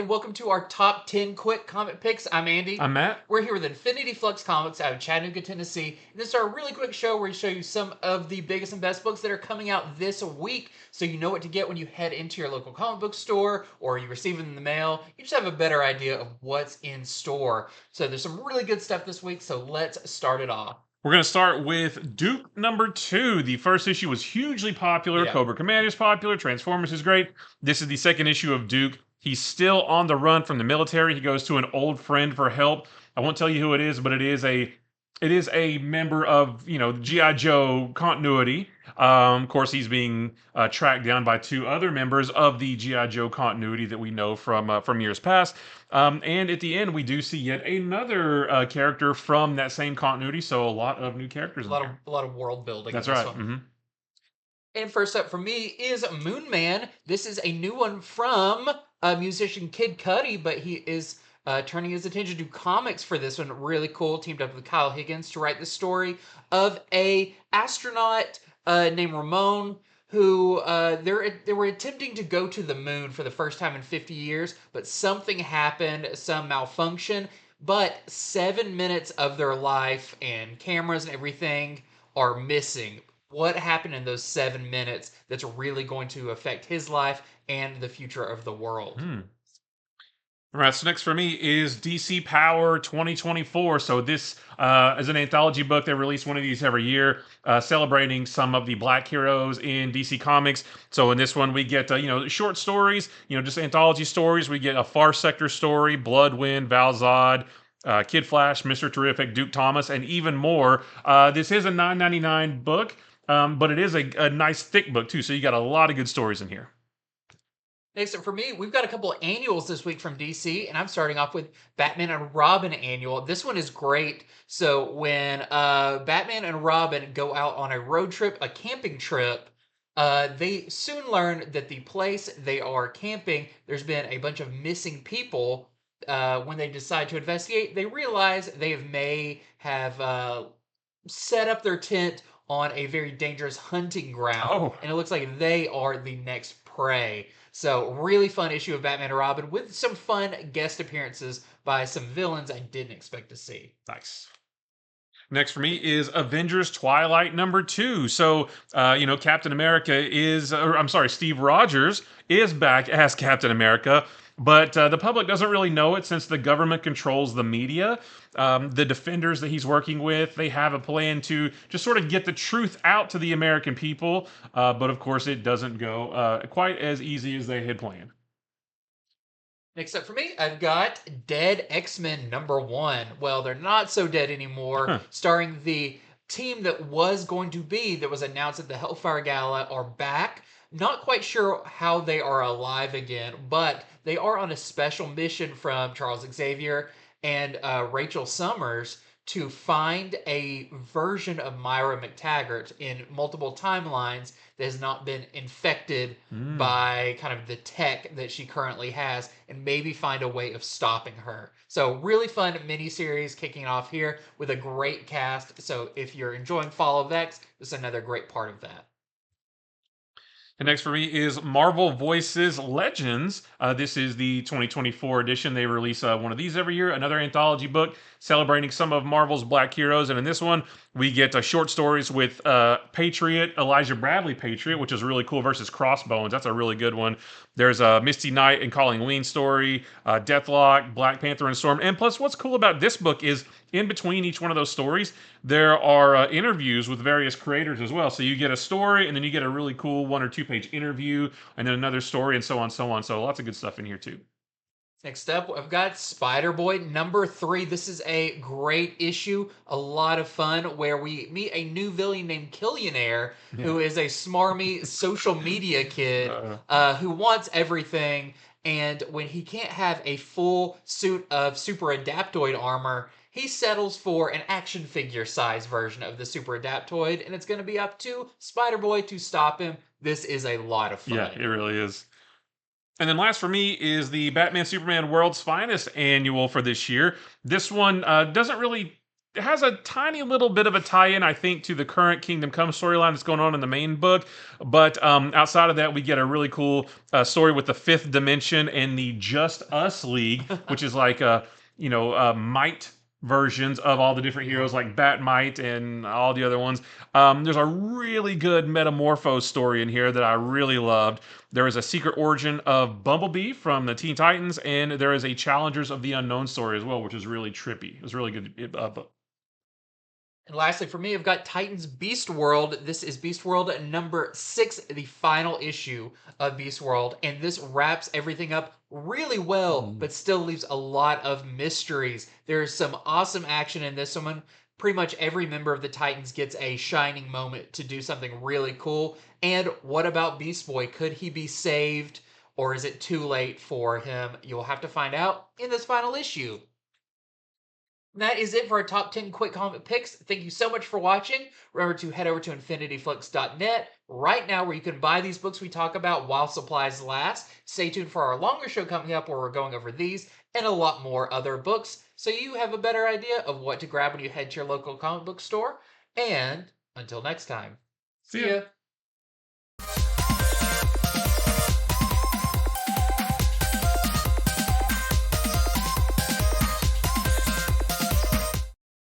and welcome to our top 10 quick comic picks. I'm Andy. I'm Matt. We're here with Infinity Flux Comics out of Chattanooga, Tennessee. And this is our really quick show where we show you some of the biggest and best books that are coming out this week, so you know what to get when you head into your local comic book store or you receive it in the mail. You just have a better idea of what's in store. So there's some really good stuff this week, so let's start it off. We're going to start with Duke #2. The first issue was hugely popular. Yeah. Cobra Commander is popular. Transformers is great. This is the second issue of Duke. He's still on the run from the military. He goes to an old friend for help. I won't tell you who it is, but it is a member of GI Joe continuity. Of course, he's being tracked down by two other members of the GI Joe continuity that we know from years past. And at the end, we do see yet another character from that same continuity. So a lot of new characters. A lot of world building. That's in this right. one. And first up for me is Moonman. This is a new one from musician Kid Cudi, but he is turning his attention to comics for this one. Really cool. Teamed up with Kyle Higgins to write the story of a astronaut named Ramon who they were attempting to go to the moon for the first time in 50 years, but something happened, some malfunction. But 7 minutes of their life and cameras and everything are missing. What happened in those 7 minutes that's really going to affect his life and the future of the world? All right, so next for me is DC Power 2024. So this is an anthology book. They release one of these every year, celebrating some of the Black heroes in DC Comics. So in this one, we get short stories, just anthology stories. We get a Far Sector story, Bloodwind, Val-Zod, Kid Flash, Mr. Terrific, Duke Thomas, and even more. This is a $9.99 book, but it is a nice thick book too. So you got a lot of good stories in here. Next up for me, we've got a couple of annuals this week from DC, and I'm starting off with Batman and Robin annual. This one is great. So when Batman and Robin go out on a road trip, a camping trip, they soon learn that the place they are camping, there's been a bunch of missing people. When they decide to investigate, they realize may have set up their tent on a very dangerous hunting ground. Oh. And it looks like they are the next prey. So, really fun issue of Batman and Robin with some fun guest appearances by some villains I didn't expect to see. Nice. Next for me is Avengers Twilight #2. So, Captain America Steve Rogers is back as Captain America, but the public doesn't really know it since the government controls the media. The defenders that he's working with, they have a plan to just sort of get the truth out to the American people, but of course it doesn't go quite as easy as they had planned. Next up for me, I've got Dead X-Men #1. Well, they're not so dead anymore, starring the team that was announced at the Hellfire Gala are back. Not quite sure how they are alive again, but they are on a special mission from Charles Xavier and Rachel Summers to find a version of Myra McTaggart in multiple timelines that has not been infected by kind of the tech that she currently has, and maybe find a way of stopping her. So really fun miniseries kicking off here with a great cast. So if you're enjoying Fall of X, this is another great part of that. And next for me is Marvel Voices Legends. This is the 2024 edition. They release one of these every year, another anthology book celebrating some of Marvel's Black heroes. And in this one, we get short stories with Patriot, Elijah Bradley Patriot, which is really cool, versus Crossbones. That's a really good one. There's a Misty Knight and Colleen Wing story, Deathlock, Black Panther, and Storm. And plus, what's cool about this book is in between each one of those stories, there are interviews with various creators as well. So you get a story, and then you get a really cool 1 or 2 page interview, and then another story, and so on, so on. So lots of good stuff in here too. Next up, I've got SpiderBoy #3. This is a great issue, a lot of fun, where we meet a new villain named Killionaire, who is a smarmy social media kid who wants everything. And when he can't have a full suit of super adaptoid armor, he settles for an action figure size version of the super adaptoid, and it's going to be up to Spider-Boy to stop him. This is a lot of fun. Yeah, it really is. And then last for me is the Batman Superman World's Finest annual for this year. This one doesn't really it has a tiny little bit of a tie-in, I think, to the current Kingdom Come storyline that's going on in the main book. But outside of that, we get a really cool story with the Fifth Dimension and the Just Us League, which is like a might versions of all the different heroes like Batmite and all the other ones. There's a really good Metamorpho story in here that I really loved. There is a secret origin of Bumblebee from the Teen Titans, and there is a Challengers of the Unknown story as well, which is really trippy. It was really good book. And lastly, for me, I've got Titans Beast World. This is Beast World number 6, the final issue of Beast World. And this wraps everything up really well, but still leaves a lot of mysteries. There's some awesome action in this one. Pretty much every member of the Titans gets a shining moment to do something really cool. And what about Beast Boy? Could he be saved, or is it too late for him? You'll have to find out in this final issue. That is it for our top 10 quick comic picks. Thank you so much for watching. Remember to head over to infinityflix.net right now where you can buy these books we talk about while supplies last. Stay tuned for our longer show coming up where we're going over these and a lot more other books so you have a better idea of what to grab when you head to your local comic book store. And until next time, See see ya. ya.